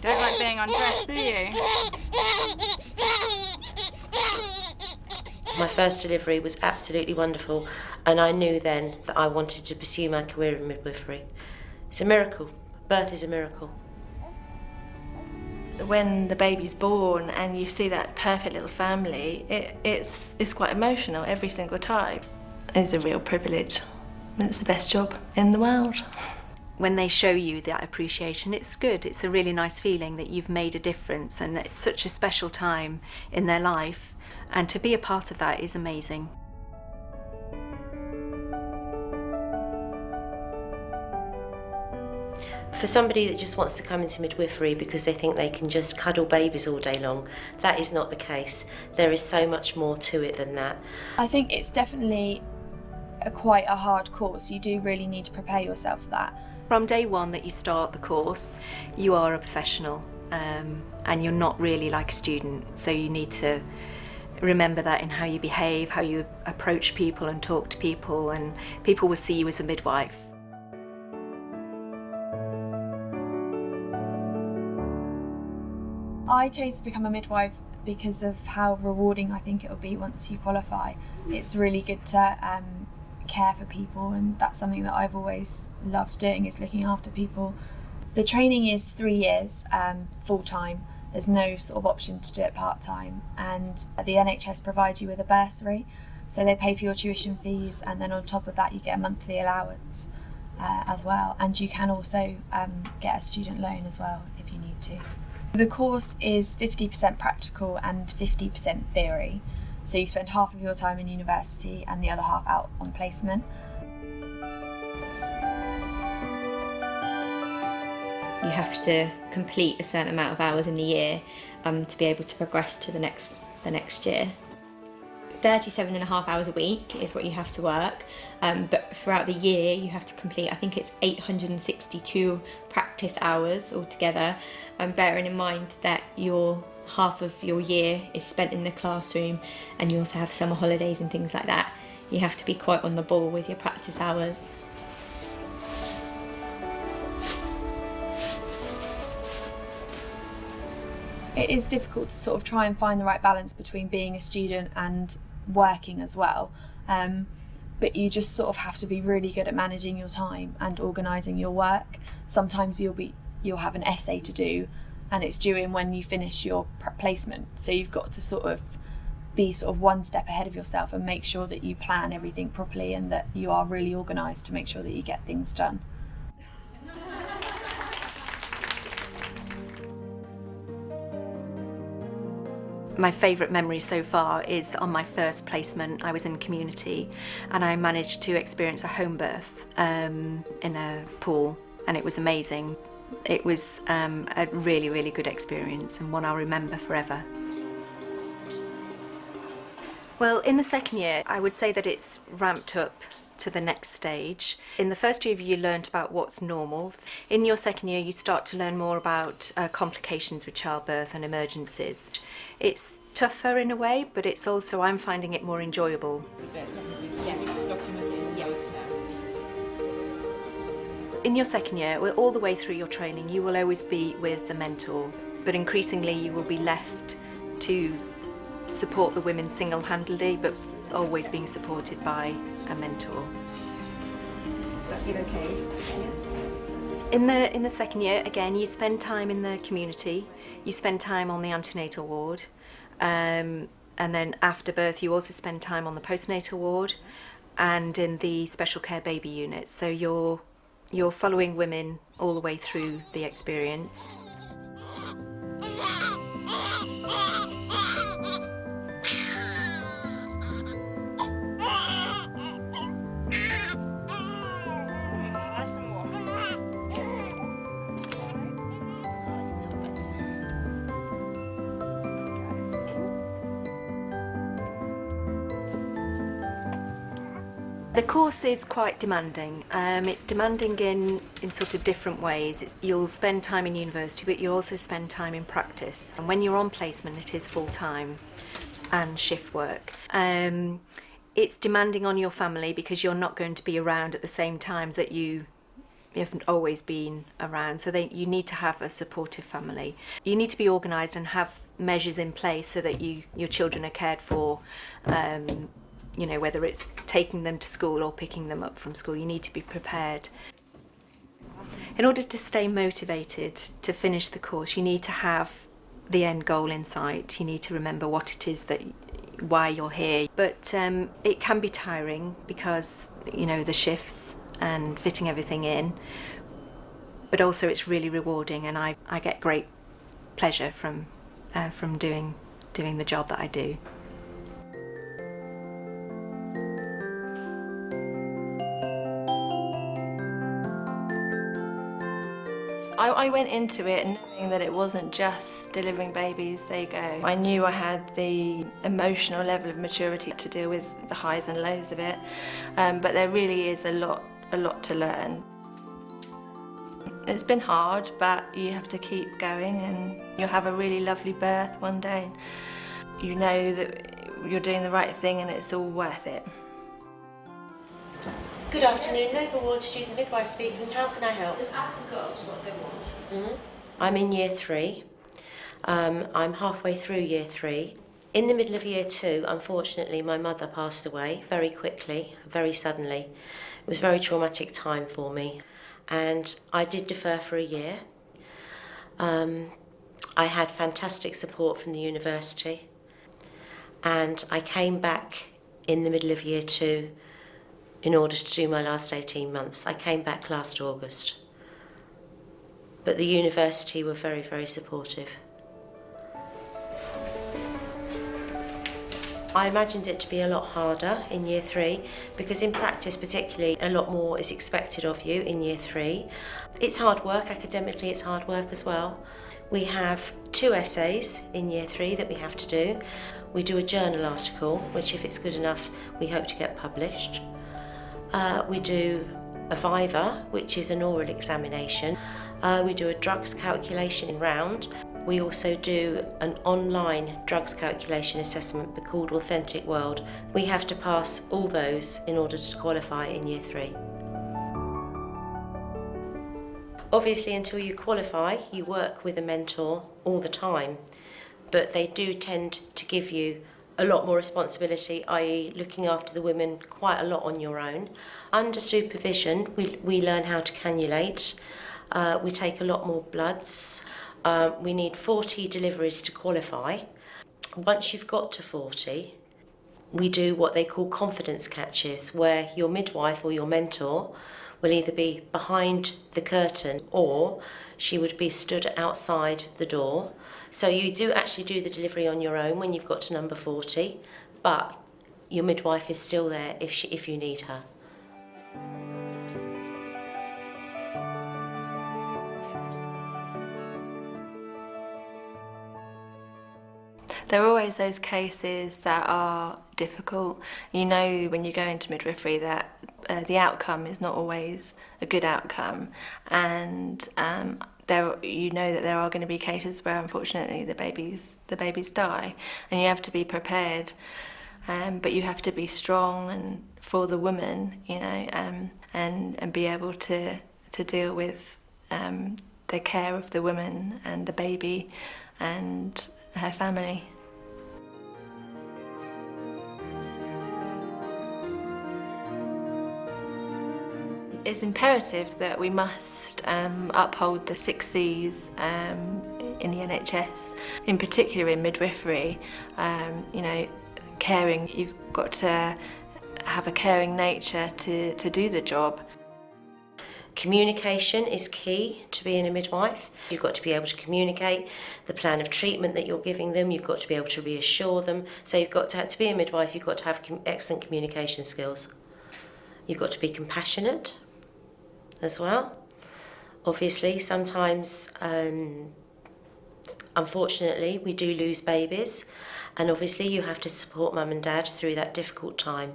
don't like being undressed, do you? My first delivery was absolutely wonderful, and I knew then that I wanted to pursue my career in midwifery. It's a miracle. Birth is a miracle. When the baby's born and you see that perfect little family, it's quite emotional every single time. It's a real privilege. It's the best job in the world. When they show you that appreciation, it's good. It's a really nice feeling that you've made a difference, and it's such a special time in their life, and to be a part of that is amazing. For somebody that just wants to come into midwifery because they think they can just cuddle babies all day long, that is not the case. There is so much more to it than that. I think it's definitely quite a hard course. You do really need to prepare yourself for that. From day one that you start the course, you are a professional, and you're not really like a student, so you need to remember that in how you behave, how you approach people and talk to people, and people will see you as a midwife. I chose to become a midwife because of how rewarding I think it will be once you qualify. It's really good to care for people, and that's something that I've always loved doing, is looking after people. The training is 3 years, full-time. There's no sort of option to do it part-time, and the NHS provides you with a bursary, so they pay for your tuition fees, and then on top of that you get a monthly allowance as well, and you can also get a student loan as well if you need to. The course is 50% practical and 50% theory, so you spend half of your time in university and the other half out on placement. You have to complete a certain amount of hours in the year to be able to progress to the next year. 37.5 hours a week is what you have to work, but throughout the year you have to complete, I think it's 862 practice hours altogether, bearing in mind that half of your year is spent in the classroom, and you also have summer holidays and things like that. You have to be quite on the ball with your practice hours. It is difficult to sort of try and find the right balance between being a student and working as well, but you just sort of have to be really good at managing your time and organising your work. Sometimes you'll have an essay to do, and it's due in when you finish your placement, so you've got to sort of be sort of one step ahead of yourself and make sure that you plan everything properly and that you are really organised to make sure that you get things done. My favourite memory so far is on my first placement. I was in community and I managed to experience a home birth in a pool, and it was amazing. It was a really, really good experience, and one I'll remember forever. Well, in the second year, I would say that it's ramped up to the next stage. In the first year, you learned about what's normal. In your second year, you start to learn more about complications with childbirth and emergencies. It's tougher in a way, but it's also, I'm finding it more enjoyable. In your second year, all the way through your training, you will always be with a mentor, but increasingly you will be left to support the women single-handedly, but always being supported by a mentor. Does that feel okay? Yes. In the second year, again, you spend time in the community, you spend time on the antenatal ward, and then after birth you also spend time on the postnatal ward and in the special care baby unit. So you're following women all the way through the experience. The course is quite demanding. It's demanding in sort of different ways. You'll spend time in university, but you'll also spend time in practice. And when you're on placement, it is full-time and shift work. It's demanding on your family because you're not going to be around at the same times that you haven't always been around, so you need to have a supportive family. You need to be organised and have measures in place so that your children are cared for, you know, whether it's taking them to school or picking them up from school. You need to be prepared. In order to stay motivated to finish the course, you need to have the end goal in sight. You need to remember what it is why you're here. But it can be tiring because, you know, the shifts and fitting everything in, but also it's really rewarding, and I get great pleasure from doing the job that I do. I went into it knowing that it wasn't just delivering babies, there you go. I knew I had the emotional level of maturity to deal with the highs and lows of it, but there really is a lot to learn. It's been hard, but you have to keep going, and you'll have a really lovely birth one day. You know that you're doing the right thing and it's all worth it. Good afternoon, Labour Ward student midwife speaking. How can I help? Just ask the girls what they want. I'm in year 3. I'm halfway through year 3. In the middle of year 2, unfortunately, my mother passed away very quickly, very suddenly. It was a very traumatic time for me, and I did defer for a year. I had fantastic support from the university, and I came back in the middle of year 2 in order to do my last 18 months. I came back last August. But the university were very, very supportive. I imagined it to be a lot harder in year 3 because in practice particularly a lot more is expected of you in year 3. It's hard work, academically it's hard work as well. We have 2 essays in year 3 that we have to do. We do a journal article, which if it's good enough we hope to get published. We do a viva, which is an oral examination. We do a drugs calculation round. We also do an online drugs calculation assessment called Authentic World. We have to pass all those in order to qualify in year 3. Obviously, until you qualify, you work with a mentor all the time, but they do tend to give you a lot more responsibility, i.e. looking after the women quite a lot on your own. Under supervision, we learn how to cannulate. We take a lot more bloods. We need 40 deliveries to qualify. Once you've got to 40, we do what they call confidence catches, where your midwife or your mentor will either be behind the curtain or she would be stood outside the door. So you do actually do the delivery on your own when you've got to number 40, but your midwife is still there if you need her. There are always those cases that are difficult. You know when you go into midwifery that the outcome is not always a good outcome, and you know that there are going to be cases where unfortunately the babies die, and you have to be prepared. But you have to be strong and for the woman, you know, and be able to deal with the care of the woman and the baby and her family. It's imperative that we must uphold the 6 C's in the NHS, in particular in midwifery. You know, caring, you've got to have a caring nature to do the job. Communication is key to being a midwife. You've got to be able to communicate the plan of treatment that you're giving them. You've got to be able to reassure them. So you've got to be a midwife, you've got to have excellent communication skills. You've got to be compassionate as well. Obviously, sometimes, unfortunately, we do lose babies, and obviously you have to support mum and dad through that difficult time.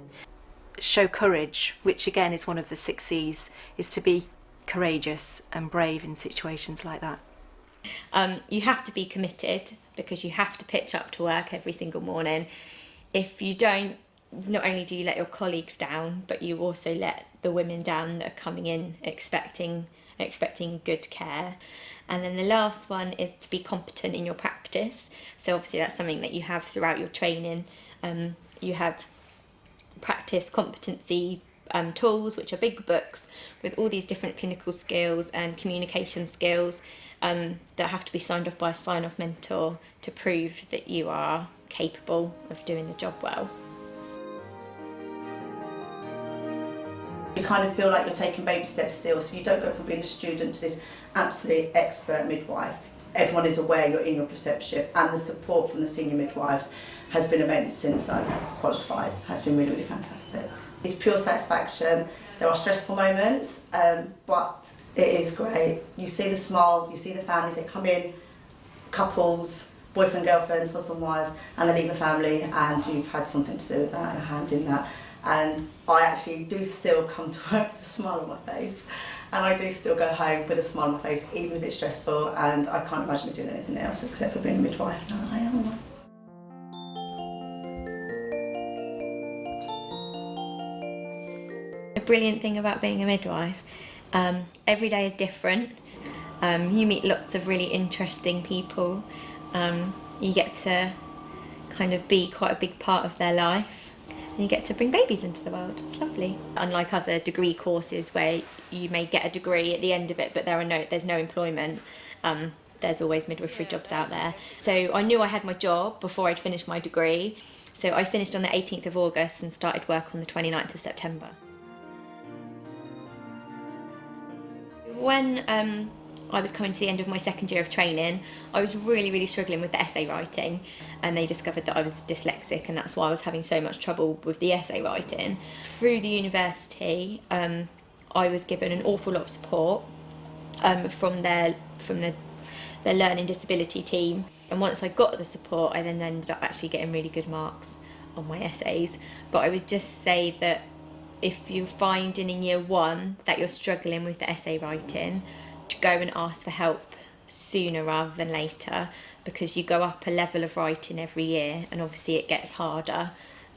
Show courage, which again is one of the 6 C's, is to be courageous and brave in situations like that. You have to be committed because you have to pitch up to work every single morning. If you don't, not only do you let your colleagues down, but you also let the women down that are coming in expecting good care. And then the last one is to be competent in your practice. So obviously that's something that you have throughout your training. You have practice competency tools, which are big books with all these different clinical skills and communication skills that have to be signed off by a sign-off mentor to prove that you are capable of doing the job well. You kind of feel like you're taking baby steps still, so you don't go from being a student to this absolute expert midwife. Everyone is aware you're in your preceptorship, and the support from the senior midwives has been immense since I've qualified. Has been really, really fantastic. It's pure satisfaction. There are stressful moments, but it is great. You see the smile, you see the families, they come in, couples, boyfriend, girlfriends, husband, wives, and they leave the family, and you've had something to do with that and a hand in that. And I actually do still come to work with a smile on my face, and I do still go home with a smile on my face, even if it's stressful, and I can't imagine me doing anything else except for being a midwife. Now I am one. The brilliant thing about being a midwife, every day is different. You meet lots of really interesting people. You get to kind of be quite a big part of their life. And you get to bring babies into the world. It's lovely. Unlike other degree courses where you may get a degree at the end of it, but there's no employment, there's always midwifery jobs out there. So I knew I had my job before I'd finished my degree. So I finished on the 18th of August and started work on the 29th of September. When I was coming to the end of my second year of training, I was really, really struggling with the essay writing, and they discovered that I was dyslexic, and that's why I was having so much trouble with the essay writing. Through the university, I was given an awful lot of support from the learning disability team, and once I got the support, I then ended up actually getting really good marks on my essays. But I would just say that if you're finding in year one that you're struggling with the essay writing, to go and ask for help sooner rather than later, because you go up a level of writing every year, and obviously it gets harder,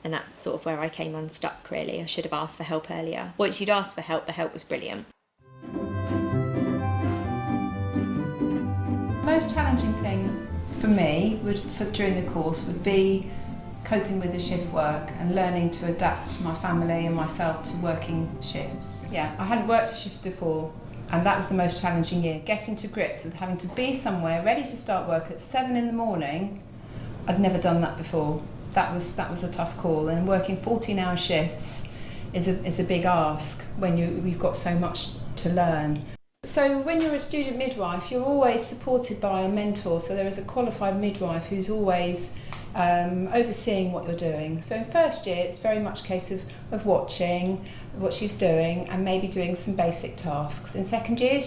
and that's sort of where I came unstuck really. I should have asked for help earlier. Once you'd asked for help, the help was brilliant. The most challenging thing for me during the course would be coping with the shift work and learning to adapt my family and myself to working shifts. Yeah, I hadn't worked a shift before, and that was the most challenging year. Getting to grips with having to be somewhere ready to start work at 7 in the morning. I'd never done that before. That was a tough call, and working 14-hour shifts is a big ask when we've got so much to learn. So when you're a student midwife, you're always supported by a mentor. So there is a qualified midwife who's always overseeing what you're doing. So in first year, it's very much a case of watching what she's doing and maybe doing some basic tasks. In second year,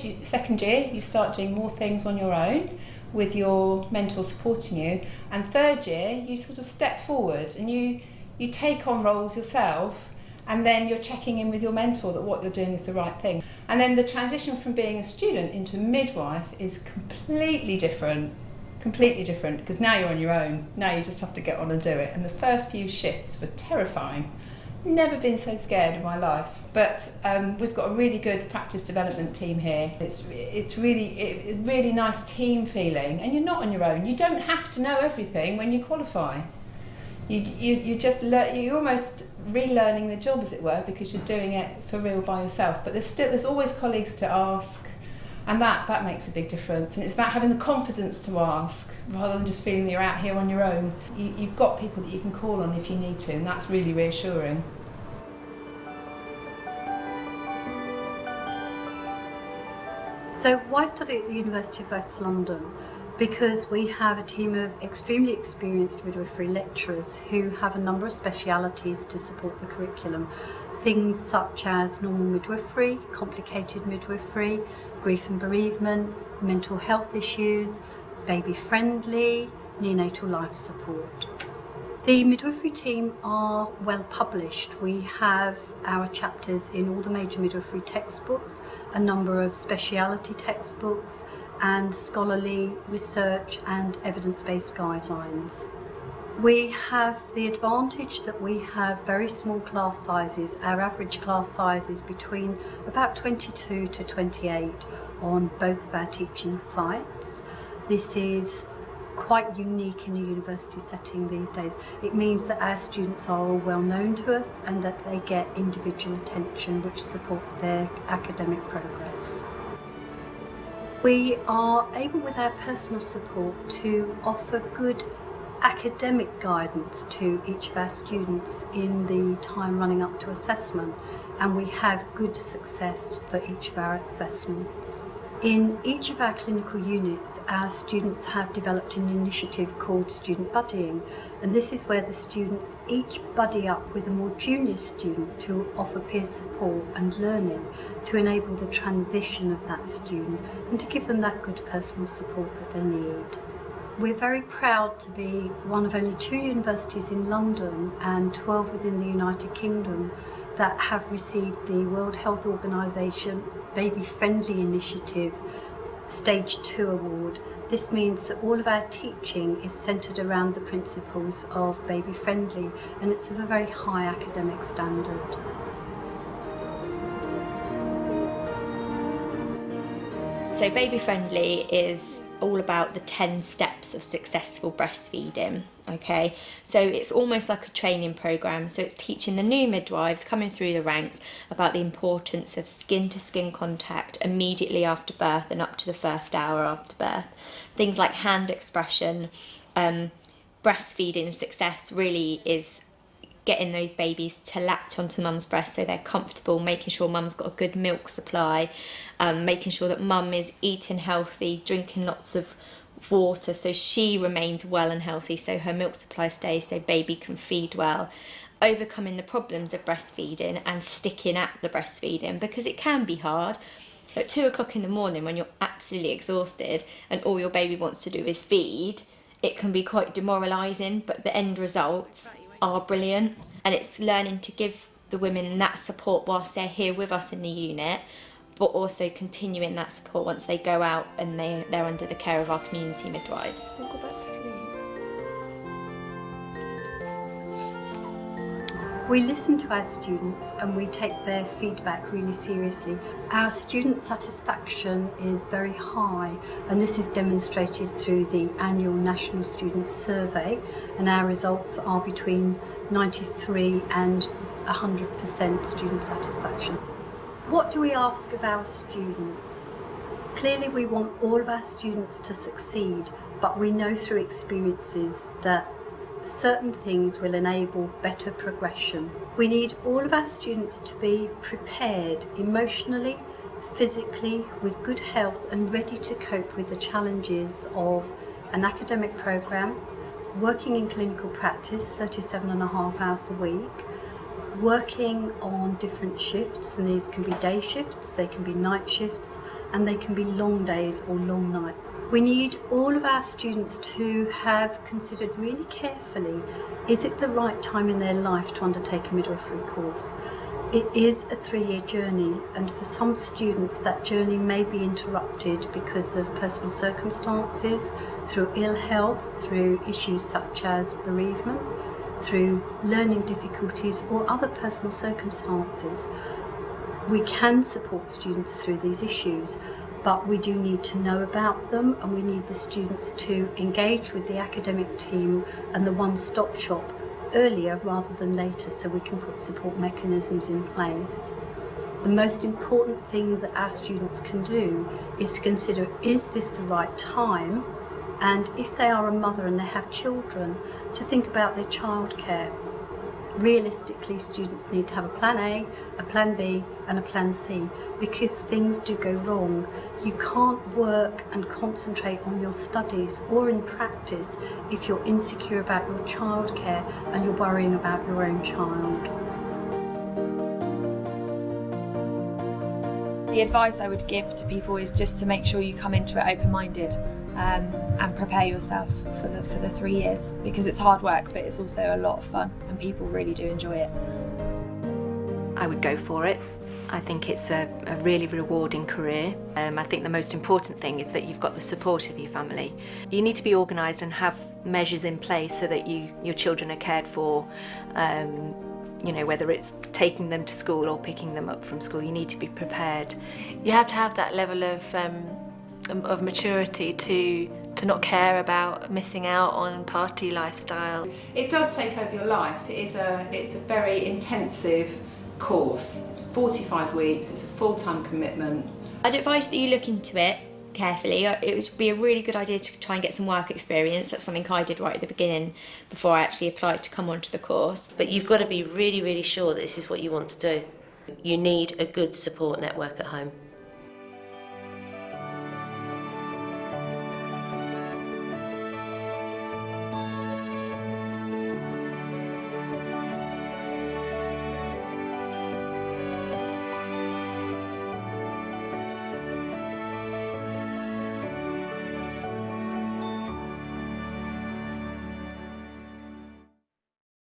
you start doing more things on your own with your mentor supporting you. And third year, you sort of step forward and you take on roles yourself, and then you're checking in with your mentor that what you're doing is the right thing. And then the transition from being a student into a midwife is completely different, because now you're on your own. Now you just have to get on and do it. And the first few shifts were terrifying. Never been so scared in my life. But we've got a really good practice development team here. It's really nice team feeling, and you're not on your own. You don't have to know everything when you qualify. You're almost relearning the job, as it were, because you're doing it for real by yourself. But there's always colleagues to ask, and that makes a big difference. And it's about having the confidence to ask rather than just feeling that you're out here on your own. You've got people that you can call on if you need to, and that's really reassuring. So why study at the University of West London? Because we have a team of extremely experienced midwifery lecturers who have a number of specialities to support the curriculum. Things such as normal midwifery, complicated midwifery, grief and bereavement, mental health issues, baby-friendly, neonatal life support. The midwifery team are well published. We have our chapters in all the major midwifery textbooks, a number of speciality textbooks, and scholarly research and evidence-based guidelines. We have the advantage that we have very small class sizes. Our average class size is between about 22 to 28 on both of our teaching sites. This is quite unique in a university setting these days. It means that our students are all well known to us and that they get individual attention which supports their academic progress. We are able with our personal support to offer good academic guidance to each of our students in the time running up to assessment, and we have good success for each of our assessments. In each of our clinical units, our students have developed an initiative called student buddying, and this is where the students each buddy up with a more junior student to offer peer support and learning to enable the transition of that student and to give them that good personal support that they need. We're very proud to be one of only 2 universities in London and 12 within the United Kingdom that have received the World Health Organization Baby Friendly Initiative Stage 2 award. This means that all of our teaching is centred around the principles of baby friendly, and it's of a very high academic standard. So baby friendly is all about the 10 steps of successful breastfeeding. Okay, so it's almost like a training program. So it's teaching the new midwives coming through the ranks about the importance of skin to skin contact immediately after birth and up to the first hour after birth. Things like hand expression. Breastfeeding success really is getting those babies to latch onto mum's breast so they're comfortable, making sure mum's got a good milk supply, making sure that mum is eating healthy, drinking lots of water so she remains well and healthy, so her milk supply stays, so baby can feed well. Overcoming the problems of breastfeeding and sticking at the breastfeeding, because it can be hard. At 2 o'clock in the morning when you're absolutely exhausted and all your baby wants to do is feed, it can be quite demoralising, but the end results are brilliant. And it's learning to give the women that support whilst they're here with us in the unit, but also continuing that support once they go out and they're under the care of our community midwives. We'll go back to sleep. We listen to our students and we take their feedback really seriously. Our student satisfaction is very high, and this is demonstrated through the annual National Student Survey, and our results are between 93 and 100% student satisfaction. What do we ask of our students? Clearly we want all of our students to succeed, but we know through experiences that certain things will enable better progression. We need all of our students to be prepared emotionally, physically, with good health and ready to cope with the challenges of an academic programme, working in clinical practice 37.5 hours a week, working on different shifts, and these can be day shifts, they can be night shifts, and they can be long days or long nights. We need all of our students to have considered really carefully, is it the right time in their life to undertake a midwifery course? It is a 3-year journey, and for some students that journey may be interrupted because of personal circumstances, through ill health, through issues such as bereavement, through learning difficulties or other personal circumstances. We can support students through these issues, but we do need to know about them, and we need the students to engage with the academic team and the one-stop shop earlier rather than later, so we can put support mechanisms in place. The most important thing that our students can do is to consider, is this the right time? And if they are a mother and they have children, to think about their childcare. Realistically, students need to have a plan A, a plan B and a plan C, because things do go wrong. You can't work and concentrate on your studies or in practice if you're insecure about your childcare and you're worrying about your own child. The advice I would give to people is just to make sure you come into it open-minded and prepare yourself for the 3 years, because it's hard work, but it's also a lot of fun and people really do enjoy it. I would go for it. I think it's a really rewarding career. I think the most important thing is that you've got the support of your family. You need to be organised and have measures in place so that your children are cared for. You know, whether it's taking them to school or picking them up from school, you need to be prepared. You have to have that level of maturity to not care about missing out on party lifestyle. It does take over your life. It's a very intensive course. It's 45 weeks, it's a full-time commitment. I'd advise that you look into it carefully. It would be a really good idea to try and get some work experience. That's something I did right at the beginning before I actually applied to come onto the course. But you've got to be really, really sure that this is what you want to do. You need a good support network at home.